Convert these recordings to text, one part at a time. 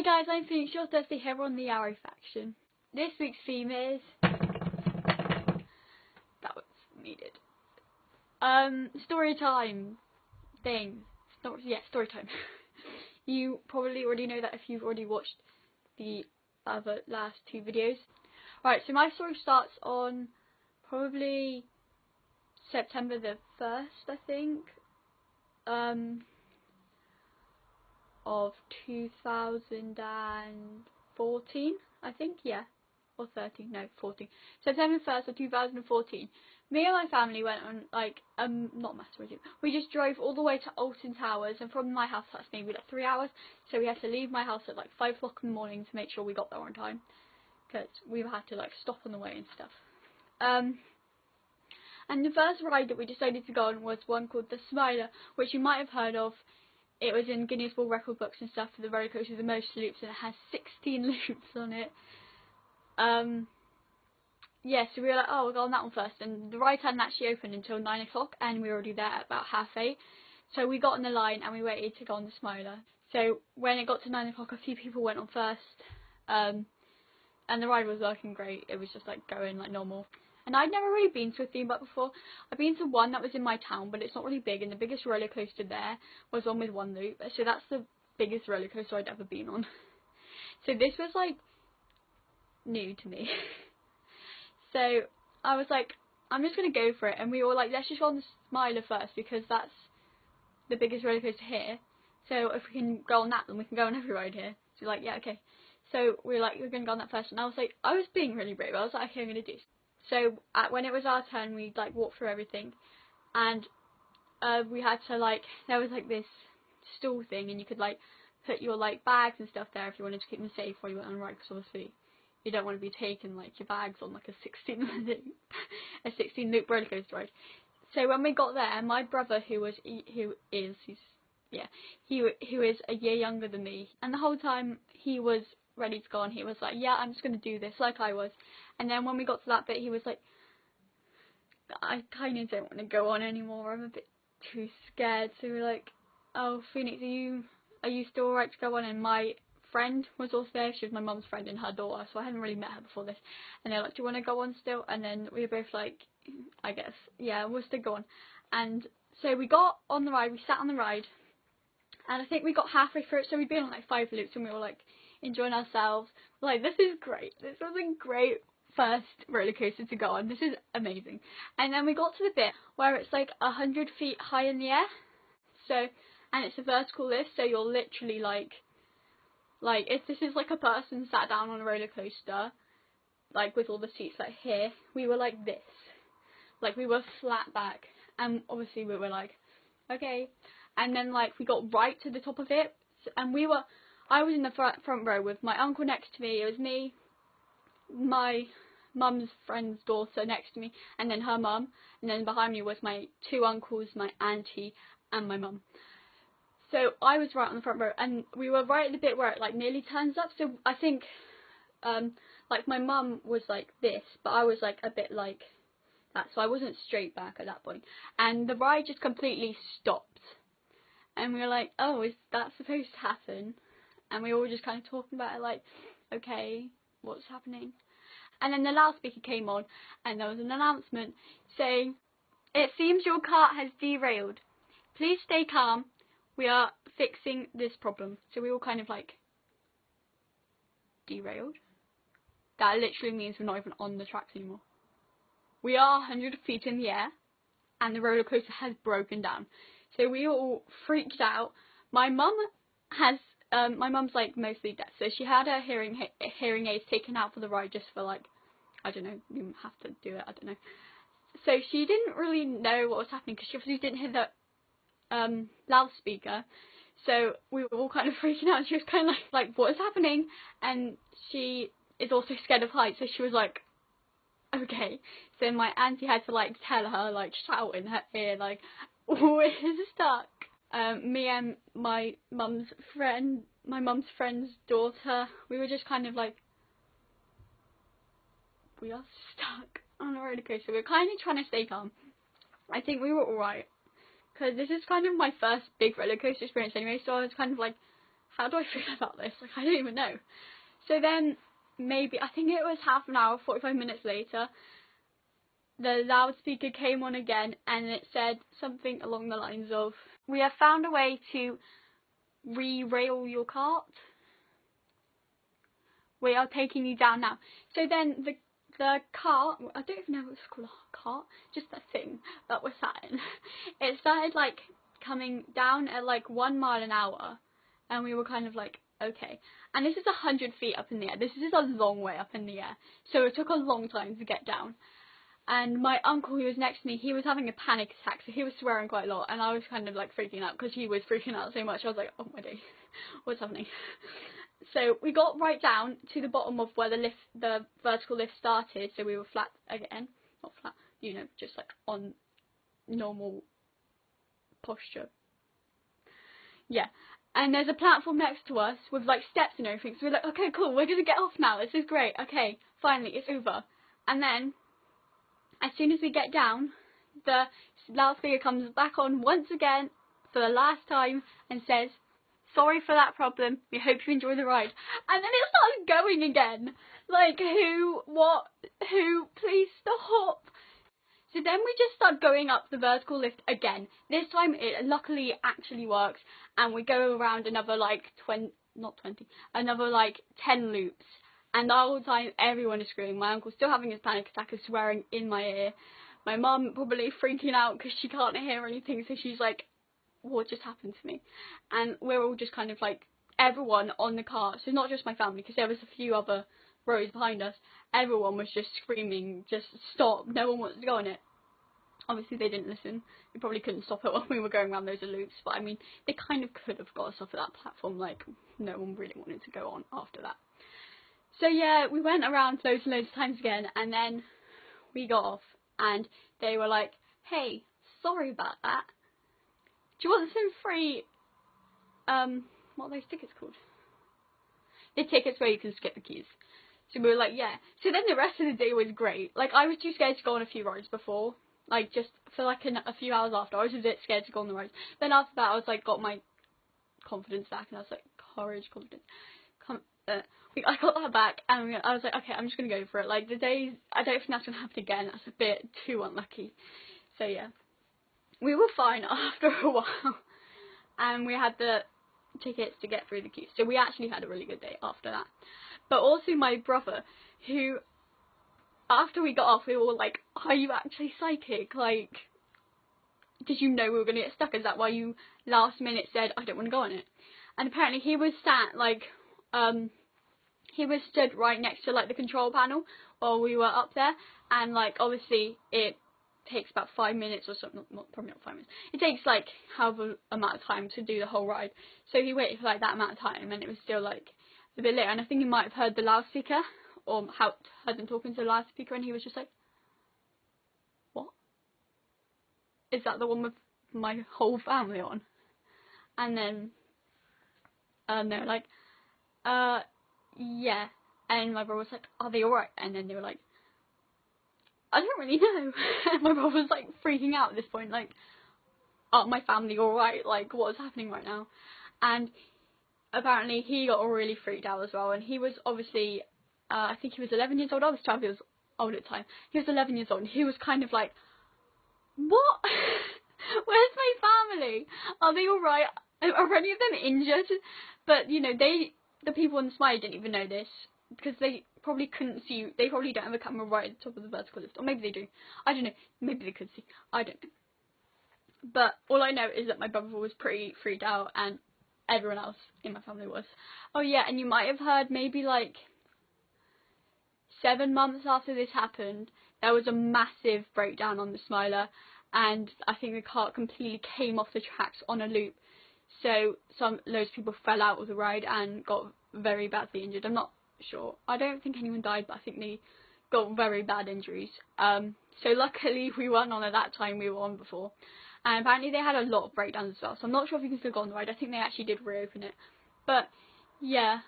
guys, I'm Phoenix, your Thursday here on the Arrow Faction. This week's theme is... that was needed. Story time thing. Story time. You probably already know that if you've already watched the last two videos. Right, so my story starts on probably September the 1st, I think. Of 2014, I think, yeah, or 13, no, 14. September 1st of 2014. Me and my family went on, like, not massive, we just drove all the way to Alton Towers, and from my house that's maybe like 3 hours, so we had to leave my house at like 5 o'clock in the morning to make sure we got there on time, because we had to like stop on the way and stuff. And the first ride that we decided to go on was one called the SMILER, which you might have heard of. It was in Guinness World Record books and stuff for the roller coaster with the most loops, and it has 16 loops on it. Yeah, so we were like, oh, we'll go on that one first. And the ride hadn't actually opened until 9 o'clock, and we were already there at about 8:30. So we got on the line and we waited to go on the SMILER. So when it got to 9 o'clock, a few people went on first, and the ride was working great. It was just like going like normal. And I'd never really been to a theme park before. I've been to one that was in my town, but it's not really big, and the biggest roller coaster there was one with one loop. So that's the biggest roller coaster I'd ever been on. So this was like new to me. So I was like, I'm just gonna go for it, and we were like, let's just go on the SMILER first because that's the biggest roller coaster here. So if we can go on that, then we can go on every ride here. So like, yeah, okay. So we were like, we're gonna go on that first, and I was like, I was being really brave. I was like, okay, I'm gonna do. So when it was our turn, we like walked through everything, and we had to like, there was like this stool thing, and you could like put your like bags and stuff there if you wanted to keep them safe while you went on a ride, because obviously you don't want to be taking like your bags on like a 16 loop roller coaster ride. So when we got there, my brother, who is a year younger than me, and the whole time he was ready to go on, he was like, yeah, I'm just gonna do this, like I was. And then when we got to that bit, he was like, I kind of don't want to go on anymore, I'm a bit too scared. So we were like, oh, Phoenix, are you still alright to go on? And my friend was also there. She was my mum's friend and her daughter, so I hadn't really met her before this. And they were like, do you want to go on still? And then we were both like, I guess, yeah, we'll still go on. And so we got on the ride, we sat on the ride, and I think we got halfway through it, so we'd been on like 5 loops, and we were like enjoying ourselves. Like, this is great. This was a great first roller coaster to go on. This is amazing. And then we got to the bit where it's like 100 feet high in the air. So, and it's a vertical lift, so you're literally like if this is like a person sat down on a roller coaster, like with all the seats like here, we were like this. Like we were flat back, and obviously we were like, okay. And then like we got right to the top of it, and I was in the front row with my uncle next to me. It was me, my mum's friend's daughter next to me, and then her mum, and then behind me was my 2 uncles, my auntie, and my mum. So I was right on the front row, and we were right at the bit where it like nearly turns up. So I think like my mum was like this, but I was like a bit like that, so I wasn't straight back at that point. And the ride just completely stopped, and we were like, oh, is that supposed to happen? And we were all just kind of talking about it, like, okay, what's happening? And then the loudspeaker came on, and there was an announcement saying, it seems your cart has derailed. Please stay calm. We are fixing this problem. So we all kind of like, derailed? That literally means we're not even on the tracks anymore. We are 100 feet in the air, and the roller coaster has broken down. So we all freaked out. My mum has, my mum's like mostly deaf, so she had her hearing aids taken out for the ride just for like, I don't know, you have to do it, I don't know. So she didn't really know what was happening because she obviously didn't hear the loudspeaker. So we were all kind of freaking out. She was kind of like, what is happening? And she is also scared of heights, so she was like, okay. So my auntie had to like tell her, like shout in her ear, like, we're stuck. Me and my mum's friend's daughter, we were just kind of like, we are stuck on a roller coaster. We were kind of trying to stay calm. I think we were alright, because this is kind of my first big roller coaster experience anyway, so I was kind of like how do I feel about this? Like, I don't even know. So then, maybe, I think it was half an hour, 45 minutes later, the loudspeaker came on again, and it said something along the lines of, "We have found a way to re-rail your cart. We are taking you down now." So then the cart, I don't even know what it's called, a cart, just that thing that we're sat in, it started like coming down at like 1 mile an hour, and we were kind of like, okay. And this is 100 feet up in the air. This is a long way up in the air, so it took a long time to get down. And my uncle, who was next to me, he was having a panic attack, so he was swearing quite a lot, and I was kind of like freaking out because he was freaking out so much. I was like, oh my day, what's happening? So we got right down to the bottom of where the vertical lift started, so we were flat again, not flat, you know, just like on normal posture. Yeah, and there's a platform next to us with like steps and everything, so we're like, okay, cool, we're gonna get off now, this is great, okay, finally, it's over. And then, as soon as we get down, the loudspeaker comes back on once again for the last time and says, "Sorry for that problem, we hope you enjoy the ride." And then it starts going again. Like, who, please stop. So then we just start going up the vertical lift again. This time it luckily actually works, and we go around another like 10 loops. And the whole time everyone is screaming. My uncle's still having his panic attack and swearing in my ear. My mum probably freaking out because she can't hear anything, so she's like, what just happened to me? And we're all just kind of like, everyone on the cart, so not just my family, because there was a few other rows behind us, everyone was just screaming, just stop, no one wants to go on it. Obviously they didn't listen, they probably couldn't stop it when we were going around those loops, but I mean, they kind of could have got us off of that platform, like, no one really wanted to go on after that. So yeah, we went around loads and loads of times again, and then we got off, and they were like, "Hey, sorry about that. Do you want some free, what are those tickets called? The tickets where you can skip the queues." So we were like, yeah. So then the rest of the day was great. Like, I was too scared to go on a few rides before. Like, just for like a few hours after, I was a bit scared to go on the rides. Then after that, I was like, got my confidence back, and I was like, confidence. I got that back, and I was like, okay, I'm just going to go for it. Like, the days, I don't think that's going to happen again. That's a bit too unlucky. So yeah. We were fine after a while, and we had the tickets to get through the queue, so we actually had a really good day after that. But also my brother, who, after we got off, we were all like, are you actually psychic? Like, did you know we were going to get stuck? Is that why you last minute said, I don't want to go on it? And apparently he was sat, like, he was stood right next to, like, the control panel while we were up there, and, like, obviously it takes about 5 minutes or something, probably not 5 minutes, it takes, like, however amount of time to do the whole ride, so he waited for, like, that amount of time, and it was still, like, a bit later, and I think he might have heard the loudspeaker, or heard them talking to the loudspeaker, and he was just like, what? Is that the one with my whole family on? And then, they were like, yeah, and my brother was like, are they alright? And then they were like, I don't really know. And my brother was like freaking out at this point, like, are my family alright? Like, what is happening right now? And apparently he got really freaked out as well, and he was obviously, I think he was 11 years old, I was 12 years old at the time, he was 11 years old, and he was kind of like, what? Where's my family? Are they alright? Are any of them injured? But, you know, the people on the SMILER didn't even know this, because they probably couldn't see, they probably don't have a camera right at the top of the vertical lift, or maybe they do, I don't know, maybe they could see, I don't know. But all I know is that my brother was pretty freaked out, and everyone else in my family was. Oh yeah, and you might have heard maybe like 7 months after this happened, there was a massive breakdown on the SMILER, and I think the cart completely came off the tracks on a loop. So loads of people fell out of the ride and got very badly injured. I'm not sure. I don't think anyone died, but I think they got very bad injuries. So luckily we weren't on at that time, we were on before. And apparently they had a lot of breakdowns as well, so I'm not sure if you can still go on the ride. I think they actually did reopen it. But yeah,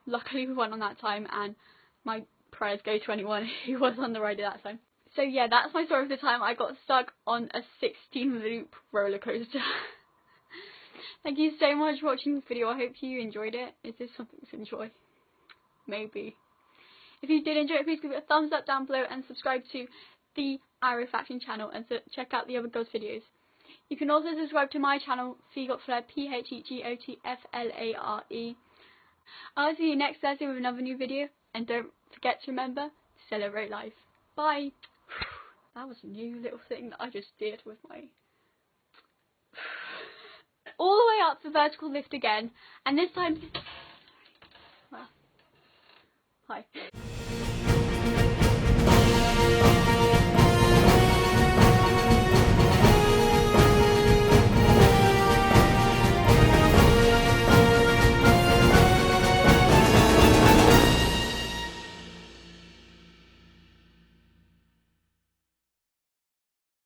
luckily we went on that time, and my prayers go to anyone who was on the ride at that time. So yeah, that's my story of the time I got stuck on a 16 loop roller coaster. Thank you so much for watching this video. I hope you enjoyed it. Is this something to enjoy? Maybe. If you did enjoy it, please give it a thumbs up down below and subscribe to the Arrow Faction channel and check out the other girls' videos. You can also subscribe to my channel, phegotflare, phegotflare. I'll see you next Thursday with another new video, and don't forget to remember to celebrate life. Bye! That was a new little thing that I just did with my... all the way up the vertical lift again, and this time... Hi.